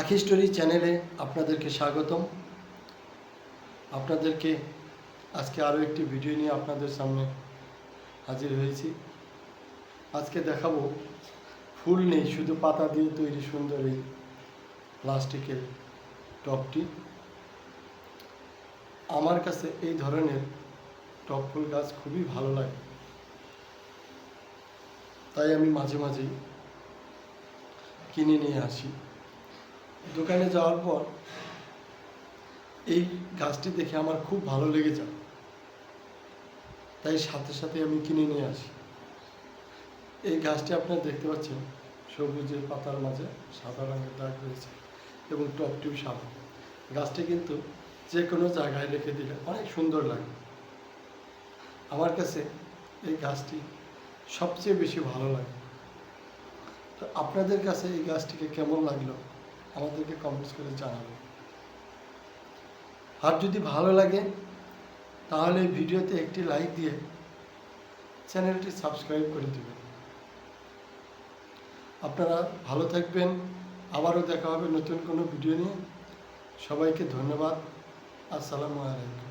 আখি স্টোরি চ্যানেলে আপনাদেরকে স্বাগতম। আপনাদেরকে আজকে আরও একটি ভিডিও নিয়ে আপনাদের সামনে হাজির হয়েছি। আজকে দেখাবো ফুল নেই, শুধু পাতা দিয়ে তৈরি সুন্দর এই প্লাস্টিকের টবটি। আমার কাছে এই ধরনের টব ফুল গাছ খুবই ভালো লাগে, তাই আমি মাঝে মাঝেই কিনে নিয়ে আসি। দোকানে যাওয়ার পর এই গাছটি দেখে আমার খুব ভালো লেগে যায়, তাই সাথে সাথে আমি কিনে নিয়ে আসি। এই গাছটি আপনারা দেখতে পাচ্ছেন, সবুজের পাতার মাঝে সাদা রঙের দাগ রয়েছে এবং টবটিও সাদা। গাছটি কিন্তু যে কোনো জায়গায় রেখে দিলে অনেক সুন্দর লাগে। আমার কাছে এই গাছটি সবচেয়ে বেশি ভালো লাগে। তো আপনাদের কাছে এই গাছটিকে কেমন লাগলো আমাদেরকে কমেন্টস করে জানাবেন। আর যদি ভালো লাগে তাহলে এই ভিডিওতে একটি লাইক দিয়ে চ্যানেলটি সাবস্ক্রাইব করে দেবেন। আপনারা ভালো থাকবেন। আবারও দেখা হবে নতুন কোনো ভিডিও নিয়ে। সবাইকে ধন্যবাদ। আসসালামু আলাইকুম।